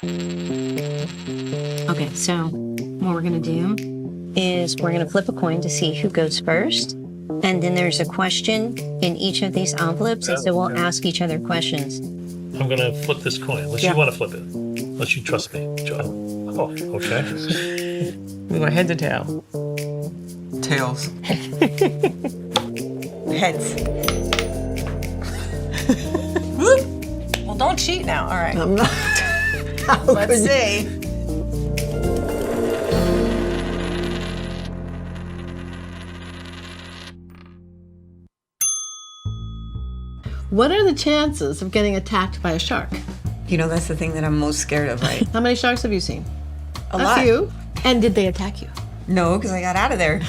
Okay, so what we're going to do is we're going to flip a coin to see who goes first. And then there's a question in each of these envelopes. And so we'll ask each other questions. I'm going to flip this coin, unless you want to flip it. Unless you trust me, John. Oh, okay. We want heads or tail? Tails. Heads. Well, don't cheat now. All right. I'm not. Let's see. What are the chances of getting attacked by a shark? You know, that's the thing that I'm most scared of, right? How many sharks have you seen? A lot. few. And did they attack you? No, because I got out of there.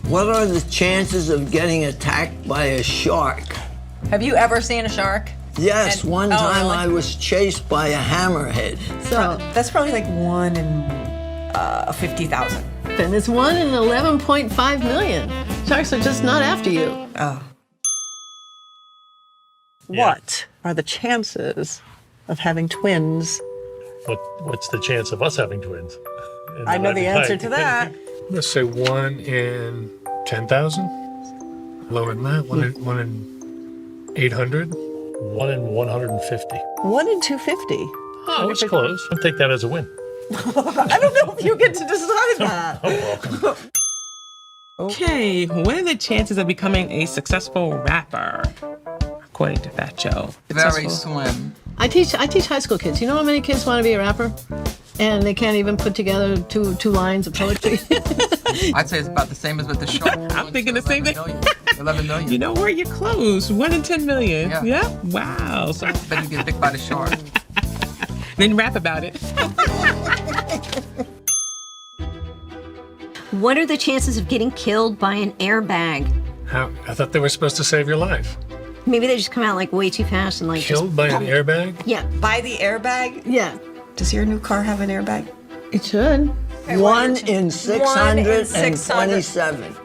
What are the chances of getting attacked by a shark? Have you ever seen a shark? Yes, And- one oh, time really? I was chased by a hammerhead. So That's probably like 1 in 50,000. then it's 1 in 11.5 million. Sharks are just not after you. Oh. What are the chances of having twins? What's the chance of us having twins? And I then know I'd the be answer right. to that. Let's say 1 in 10,000. Lower than that. 1 in 800. 1 in 150. 1 in 250. Oh, it's close. I'll take that as a win. I don't know if you get to decide that. I'm welcome. Okay, what are the chances of becoming a successful rapper? According to Fat Joe. Very Successful. slim. I teach high school kids. You know how many kids want to be a rapper? And they can't even put together two lines of poetry. I'd say it's about the same as with the shark. I'm thinking the same thing. 11 million. You know where you're close. 1 in 10 million. Yeah. Wow. So Then you get bit by the shark. then rap about it. What are the chances of getting killed by an airbag? I thought they were supposed to save your life. Maybe they just come out like way too fast and like Killed by an airbag? Yeah. By the airbag? Yeah, Does your new car have an airbag? it should. 1 in 627.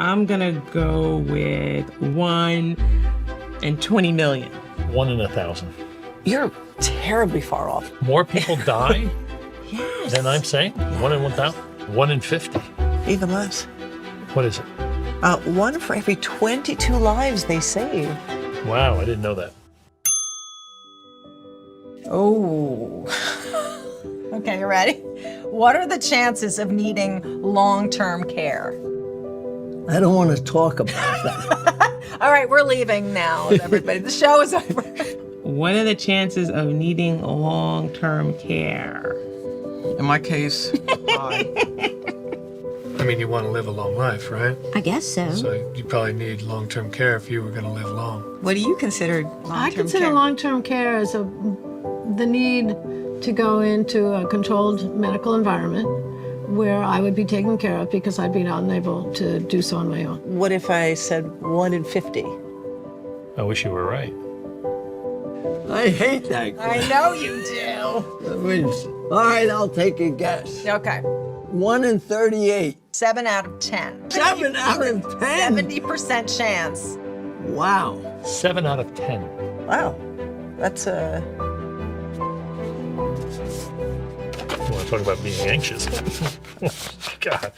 I'm gonna go with 1 in 20 million. 1 in 1,000. You're terribly far off. More people die than I'm saying? 1 in 1,000? 1 in 50. Even less. What is it? 1 for every 22 lives they save. Wow, I didn't know that. Oh. Okay, you ready? What are the chances of needing long-term care? I don't want to talk about that. All right, we're leaving now, everybody. The show is over. What are the chances of needing long-term care? In my case, I mean, you want to live a long life, right? I guess so. So you probably need long-term care if you were going to live long. What do you consider long-term I consider care? long-term care as the need to go into a controlled medical environment where I would be taken care of because I'd be unable to do so on my own. What if I said 1 in 50? I wish you were right. I hate that I question. know you do. All right, I'll take a guess. Okay. 1 in 38. 7 out of 10. 7 out of 10. 70% chance. Wow. 7 out of 10. Wow. That's You want to talk about being anxious? God.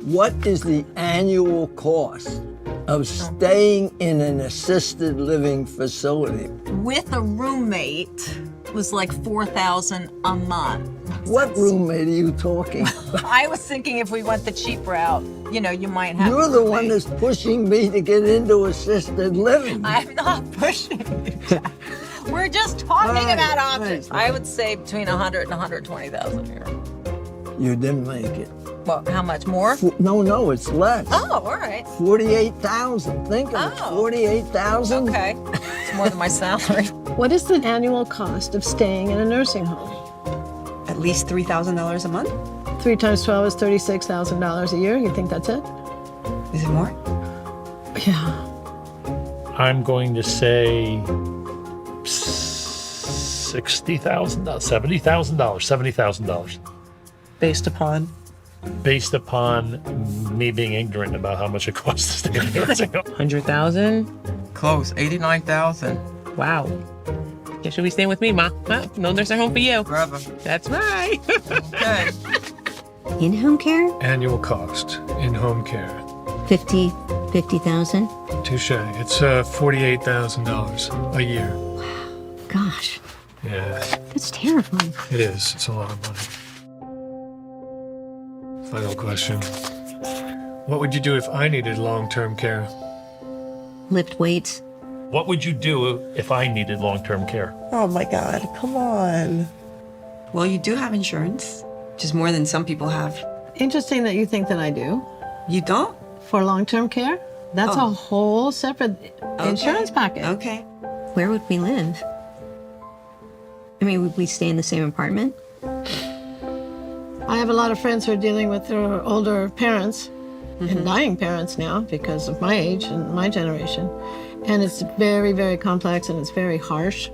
What is the annual cost of staying in an assisted living facility? With a roommate was like $4,000 a month. What roommate are you talking about? I was thinking if we went the cheap route, you know, you might have. You're a the one roommate. that's pushing me to get into assisted living. I'm not pushing you. We're just talking All right, about options. all right. I would say between 100 and 120,000 here. You didn't make it. Well, how much more? No, it's less. Oh, all right. 48,000. Think of it. Oh. 48,000. Okay. It's more than my salary. What is the annual cost of staying in a nursing home? At least $3,000 a month? 3 times 12 is $36,000 a year. You think that's it? Is it more? Yeah. I'm going to say $60,000, $70,000, $70,000. based upon. Based upon me being ignorant about how much it costs to stay in a nursing home. 100,000? close. 89,000. Wow. You should be staying with me, Ma. Well, no nursing home for you. Forever. That's right. Okay. In-home care, Annual cost in home care. 50,000. Touche. It's $48,000 a year. Gosh, Yeah, that's terrifying. it is. It's a lot of money. Final question. What would you do if I needed long-term care? Lift weights. What would you do if I needed long-term care? Oh my God, come on. Well, you do have insurance, which is more than some people have. Interesting that you think that I do. You don't? For long-term care, that's Oh. a whole separate insurance package. Okay. Where would we live? I mean, would we stay in the same apartment? I have a lot of friends who are dealing with their older parents and dying parents now because of my age and my generation. And it's very, very complex and it's very harsh.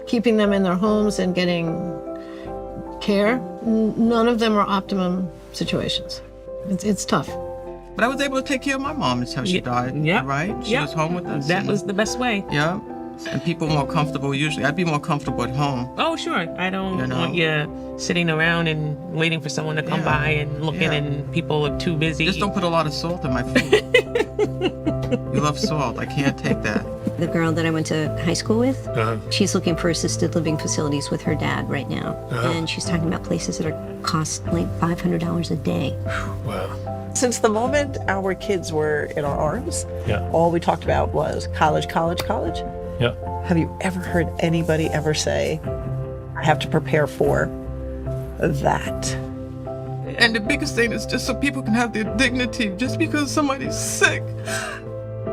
Keeping them in their homes and getting care, none of them are optimum situations. It's tough. But I was able to take care of my mom until she died. Yep. Right? She Yep. was home with us. That and- was the best way. Yeah. And people more comfortable usually. I'd be more comfortable at home. Oh, sure. I don't You know? want you sitting around and waiting for someone to come Yeah. by and looking Yeah. and people are too busy. Just don't put a lot of salt in my food. You love salt. I can't take that. The girl that I went to high school with, Uh-huh. she's looking for assisted living facilities with her dad right now. And she's talking about places that are cost like $500 a day. Wow. Since the moment our kids were in our arms, Yeah. all we talked about was college, college, college. Yeah. Have you ever heard anybody ever say, I have to prepare for that? And the biggest thing is just so people can have their dignity. Just because somebody's sick,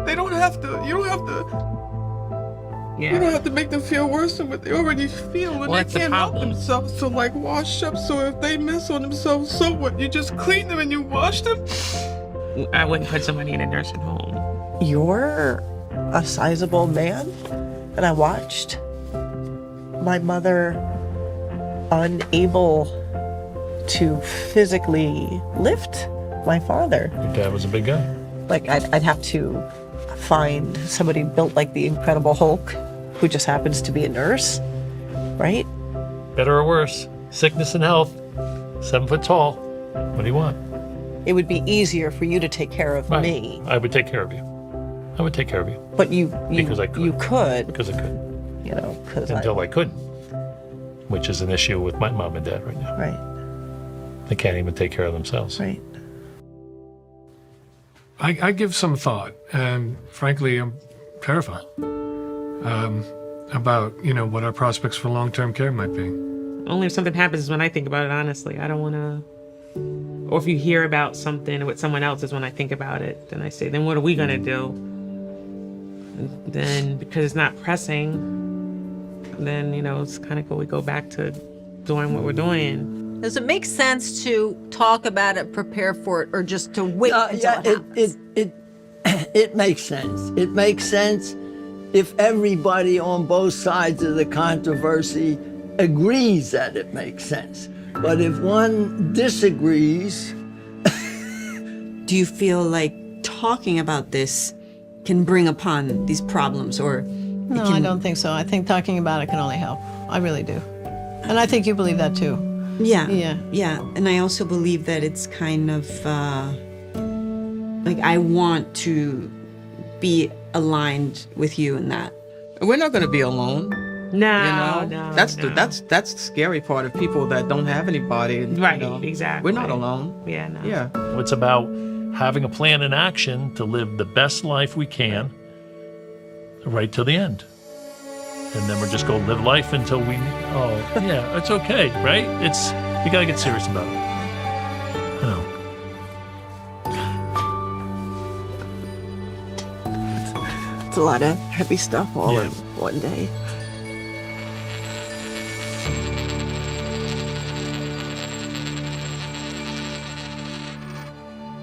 they don't have to. You don't have to. You don't have to make them feel worse than what they already feel when Well, that's they the can't help problem. themselves. So like wash up. So if they mess on themselves, so what? You just clean them and you wash them. I wouldn't put somebody in a nursing home. You're a sizable man, and I watched my mother unable to physically lift my father. Your dad was a big guy. Like I'd have to find somebody built like the Incredible Hulk who just happens to be a nurse, right? Better or worse, sickness and health, 7 foot tall. What do you want? It would be easier for you to take care of Right. me, I would take care of you. I would take care of you but you Because I could. you could, because I could you know, because until I couldn't, which is an issue with my mom and dad right now. right, They can't even take care of themselves. right. I give some thought, and frankly, I'm terrified about, what our prospects for long-term care might be. Only if something happens is when I think about it, honestly. I don't want to. Or if you hear about something with someone else is when I think about it. Then I say, then what are we going to do? And then because it's not pressing, then, it's kind of we go back to doing what we're doing. Does it make sense to talk about it, prepare for it, or just to wait until it happens? It makes sense. It makes sense if everybody on both sides of the controversy agrees that it makes sense. But if one disagrees, Do you feel like talking about this can bring upon these problems or No, I don't think so. I think talking about it can only help. I really do. And I think you believe that too. Yeah. Yeah. Yeah. And I also believe that it's kind of like I want to be aligned with you in that. We're not going to be alone. No, You know, no. that's no. the scary part of people that don't have anybody. And, Right, exactly. We're not alone. Yeah, no. Yeah. It's about having a plan in action to live the best life we can right till the end. And then we're just going to live life until we, yeah, it's okay, right? You got to get serious about it. It's a lot of heavy stuff all Yeah. in one day.